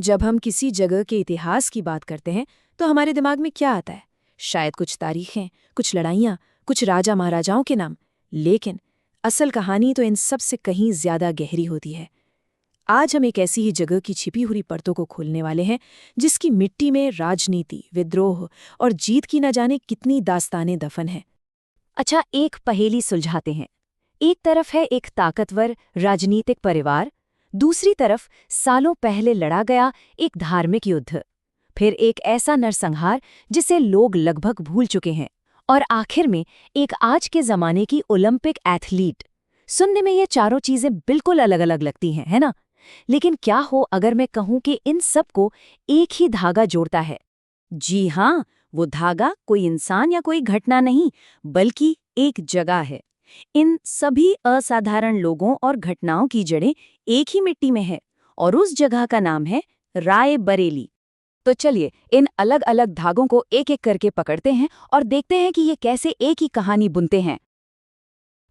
जब हम किसी जगह के इतिहास की बात करते हैं तो हमारे दिमाग में क्या आता है? शायद कुछ तारीखें, कुछ लड़ाइयाँ, कुछ राजा महाराजाओं के नाम। लेकिन असल कहानी तो इन सब से कहीं ज्यादा गहरी होती है। आज हम एक ऐसी ही जगह की छिपी हुई परतों को खोलने वाले हैं जिसकी मिट्टी में राजनीति, विद्रोह और जीत की न जाने कितनी दास्तानें दफन हैं। अच्छा, एक पहेली सुलझाते हैं। एक तरफ है एक ताकतवर राजनीतिक परिवार, दूसरी तरफ सालों पहले लड़ा गया एक धार्मिक युद्ध, फिर एक ऐसा नरसंहार जिसे लोग लगभग भूल चुके हैं, और आखिर में एक आज के जमाने की ओलंपिक एथलीट। सुनने में ये चारों चीजें बिल्कुल अलग अलग लगती हैं, है ना? लेकिन क्या हो अगर मैं कहूं कि इन सबको एक ही धागा जोड़ता है? जी हाँ, वो धागा कोई इंसान या कोई घटना नहीं, बल्कि एक जगह है। इन सभी असाधारण लोगों और घटनाओं की जड़ें एक ही मिट्टी में है, और उस जगह का नाम है राय बरेली। तो चलिए इन अलग अलग धागों को एक एक करके पकड़ते हैं और देखते हैं कि ये कैसे एक ही कहानी बुनते हैं।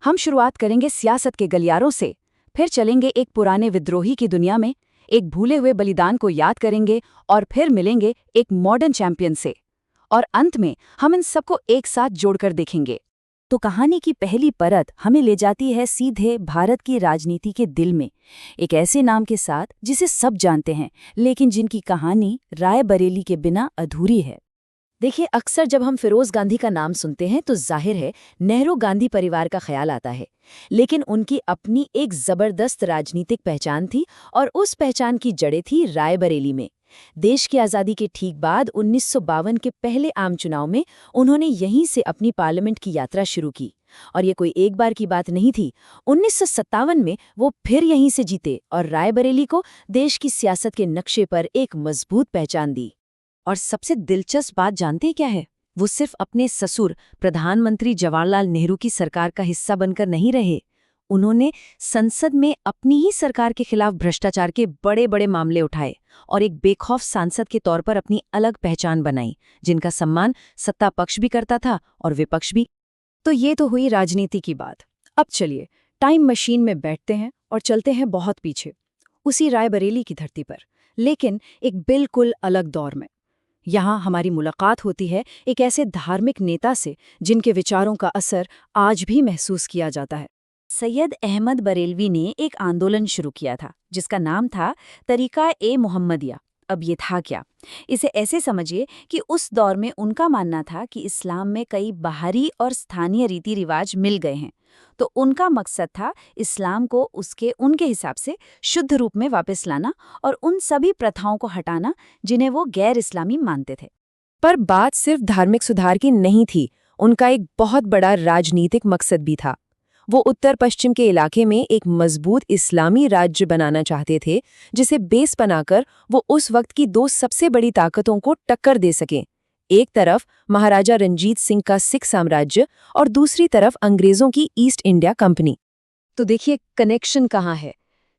हम शुरुआत करेंगे सियासत के गलियारों से, फिर चलेंगे एक पुराने विद्रोही की दुनिया में, एक भूले हुए बलिदान को याद करेंगे, और फिर मिलेंगे एक मॉडर्न चैंपियन से, और अंत में हम इन सबको एक साथ जोड़कर देखेंगे। तो कहानी की पहली परत हमें ले जाती है सीधे भारत की राजनीति के दिल में, एक ऐसे नाम के साथ जिसे सब जानते हैं, लेकिन जिनकी कहानी राय बरेली के बिना अधूरी है। देखिए, अक्सर जब हम फिरोज गांधी का नाम सुनते हैं तो जाहिर है नेहरू गांधी परिवार का ख्याल आता है, लेकिन उनकी अपनी एक जबरदस्त राजनीतिक पहचान थी, और उस पहचान की जड़ें थी राय बरेली में। देश की आज़ादी के ठीक बाद 1952 के पहले आम चुनाव में उन्होंने यहीं से अपनी पार्लियामेंट की यात्रा शुरू की, और ये कोई एक बार की बात नहीं थी। 1957 में वो फिर यहीं से जीते और राय बरेली को देश की सियासत के नक्शे पर एक मजबूत पहचान दी। और सबसे दिलचस्प बात जानते क्या है? वो सिर्फ अपने ससुर प्रधानमंत्री जवाहरलाल नेहरू की सरकार का हिस्सा बनकर नहीं रहे, उन्होंने संसद में अपनी ही सरकार के खिलाफ भ्रष्टाचार के बड़े बड़े मामले उठाए और एक बेखौफ सांसद के तौर पर अपनी अलग पहचान बनाई, जिनका सम्मान सत्ता पक्ष भी करता था और विपक्ष भी। तो ये तो हुई राजनीति की बात। अब चलिए टाइम मशीन में बैठते हैं और चलते हैं बहुत पीछे, उसी रायबरेली की धरती पर, लेकिन एक बिल्कुल अलग दौर में। यहाँ हमारी मुलाकात होती है एक ऐसे धार्मिक नेता से जिनके विचारों का असर आज भी महसूस किया जाता है। सैयद अहमद बरेलवी ने एक आंदोलन शुरू किया था जिसका नाम था तरीका-ए-मुहम्मदिया। अब ये था क्या? इसे ऐसे समझिए कि उस दौर में उनका मानना था कि इस्लाम में कई बाहरी और स्थानीय रीति रिवाज मिल गए हैं, तो उनका मकसद था इस्लाम को उनके हिसाब से शुद्ध रूप में वापस लाना और उन सभी प्रथाओं को हटाना जिन्हें वो गैर इस्लामी मानते थे। पर बात सिर्फ धार्मिक सुधार की नहीं थी, उनका एक बहुत बड़ा राजनीतिक मकसद भी था। वो उत्तर पश्चिम के इलाके में एक मजबूत इस्लामी राज्य बनाना चाहते थे, जिसे बेस बनाकर वो उस वक्त की दो सबसे बड़ी ताकतों को टक्कर दे सकें। एक तरफ महाराजा रंजीत सिंह का सिख साम्राज्य और दूसरी तरफ अंग्रेजों की ईस्ट इंडिया कंपनी। तो देखिए कनेक्शन कहाँ है।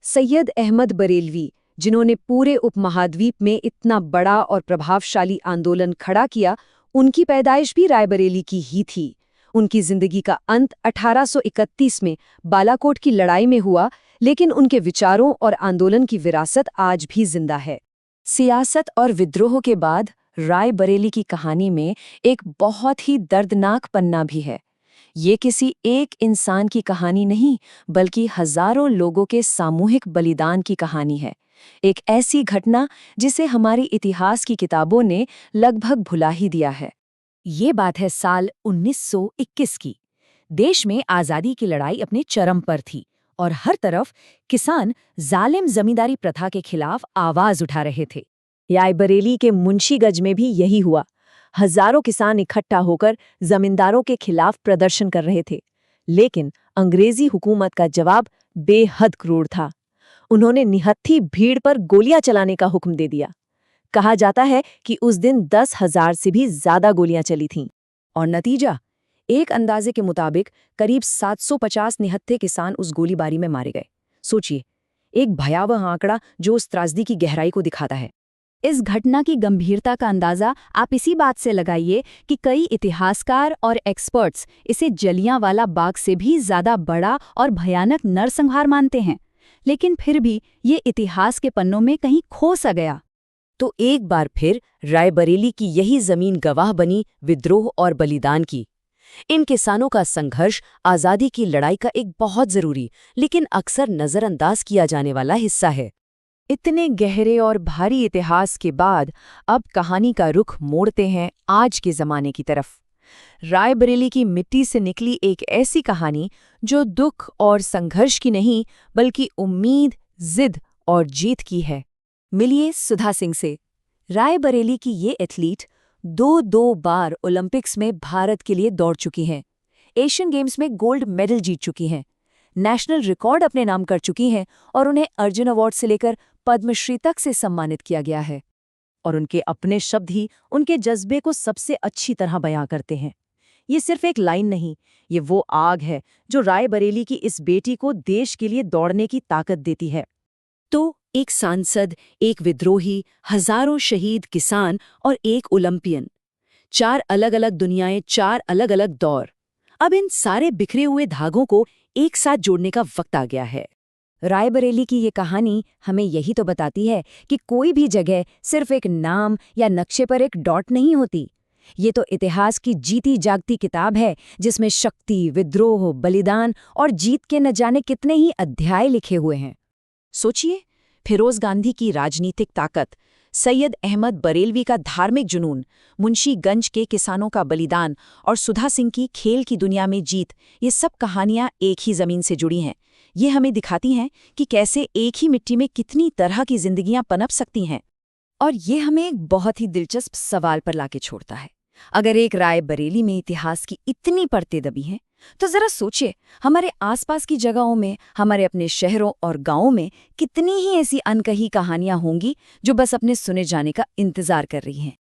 सैयद अहमद बरेलवी, जिन्होंने पूरे उपमहाद्वीप में इतना बड़ा और प्रभावशाली आंदोलन खड़ा किया, उनकी पैदाइश भी रायबरेली की ही थी। उनकी जिंदगी का अंत 1831 में बालाकोट की लड़ाई में हुआ, लेकिन उनके विचारों और आंदोलन की विरासत आज भी जिंदा है। सियासत और विद्रोह के बाद राय बरेली की कहानी में एक बहुत ही दर्दनाक पन्ना भी है। ये किसी एक इंसान की कहानी नहीं, बल्कि हजारों लोगों के सामूहिक बलिदान की कहानी है। एक ऐसी घटना जिसे हमारी इतिहास की किताबों ने लगभग भुला ही दिया है। ये बात है साल 1921 की। देश में आज़ादी की लड़ाई अपने चरम पर थी और हर तरफ किसान जालिम जमींदारी प्रथा के खिलाफ आवाज उठा रहे थे। रायबरेली के मुंशीगंज में भी यही हुआ। हजारों किसान इकट्ठा होकर जमींदारों के खिलाफ प्रदर्शन कर रहे थे, लेकिन अंग्रेजी हुकूमत का जवाब बेहद क्रूर था। उन्होंने निहत्थी भीड़ पर गोलियां चलाने का हुक्म दे दिया। कहा जाता है कि उस दिन 10,000 से भी ज्यादा गोलियां चली थीं, और नतीजा, एक अंदाजे के मुताबिक करीब 750 निहत्थे किसान उस गोलीबारी में मारे गए। सोचिए, एक भयावह आंकड़ा जो उस त्रासदी की गहराई को दिखाता है। इस घटना की गंभीरता का अंदाजा आप इसी बात से लगाइए कि कई इतिहासकार और एक्सपर्ट्स इसे जलियांवाला बाग से भी ज्यादा बड़ा और भयानक नरसंहार मानते हैं, लेकिन फिर भी ये इतिहास के पन्नों में कहीं खो सा गया। तो एक बार फिर रायबरेली की यही जमीन गवाह बनी विद्रोह और बलिदान की। इन किसानों का संघर्ष आज़ादी की लड़ाई का एक बहुत ज़रूरी लेकिन अक्सर नज़रअंदाज किया जाने वाला हिस्सा है। इतने गहरे और भारी इतिहास के बाद अब कहानी का रुख मोड़ते हैं आज के ज़माने की तरफ। रायबरेली की मिट्टी से निकली एक ऐसी कहानी जो दुख और संघर्ष की नहीं बल्कि उम्मीद, जिद और जीत की है। मिलिए सुधा सिंह से। रायबरेली की ये एथलीट दो बार ओलंपिक्स में भारत के लिए दौड़ चुकी हैं, एशियन गेम्स में गोल्ड मेडल जीत चुकी हैं, नेशनल रिकॉर्ड अपने नाम कर चुकी हैं और उन्हें अर्जुन अवार्ड से लेकर पद्मश्री तक से सम्मानित किया गया है। और उनके अपने शब्द ही उनके जज्बे को सबसे अच्छी तरह बयां करते हैं। ये सिर्फ एक लाइन नहीं, ये वो आग है जो रायबरेली की इस बेटी को देश के लिए दौड़ने की ताकत देती है। तो एक सांसद, एक विद्रोही, हजारों शहीद किसान और एक ओलंपियन, 4 अलग-अलग दुनियाएं, 4 अलग-अलग दौर। अब इन सारे बिखरे हुए धागों को एक साथ जोड़ने का वक्त आ गया है। रायबरेली की ये कहानी हमें यही तो बताती है कि कोई भी जगह सिर्फ एक नाम या नक्शे पर एक डॉट नहीं होती। ये तो इतिहास की जीती जागती किताब है जिसमें शक्ति, विद्रोह, बलिदान और जीत के न जाने कितने ही अध्याय लिखे हुए हैं। सोचिए, फिरोज गांधी की राजनीतिक ताकत, सैयद अहमद बरेलवी का धार्मिक जुनून, मुंशीगंज के किसानों का बलिदान और सुधा सिंह की खेल की दुनिया में जीत, ये सब कहानियां एक ही जमीन से जुड़ी हैं। ये हमें दिखाती हैं कि कैसे एक ही मिट्टी में कितनी तरह की जिंदगियां पनप सकती हैं। और ये हमें एक बहुत ही दिलचस्प सवाल पर लाके छोड़ता है। अगर एक रायबरेली में इतिहास की इतनी परतें दबी हैं, तो जरा सोचिए हमारे आसपास की जगहों में, हमारे अपने शहरों और गांवों में कितनी ही ऐसी अनकही कहानियां होंगी जो बस अपने सुने जाने का इंतजार कर रही हैं।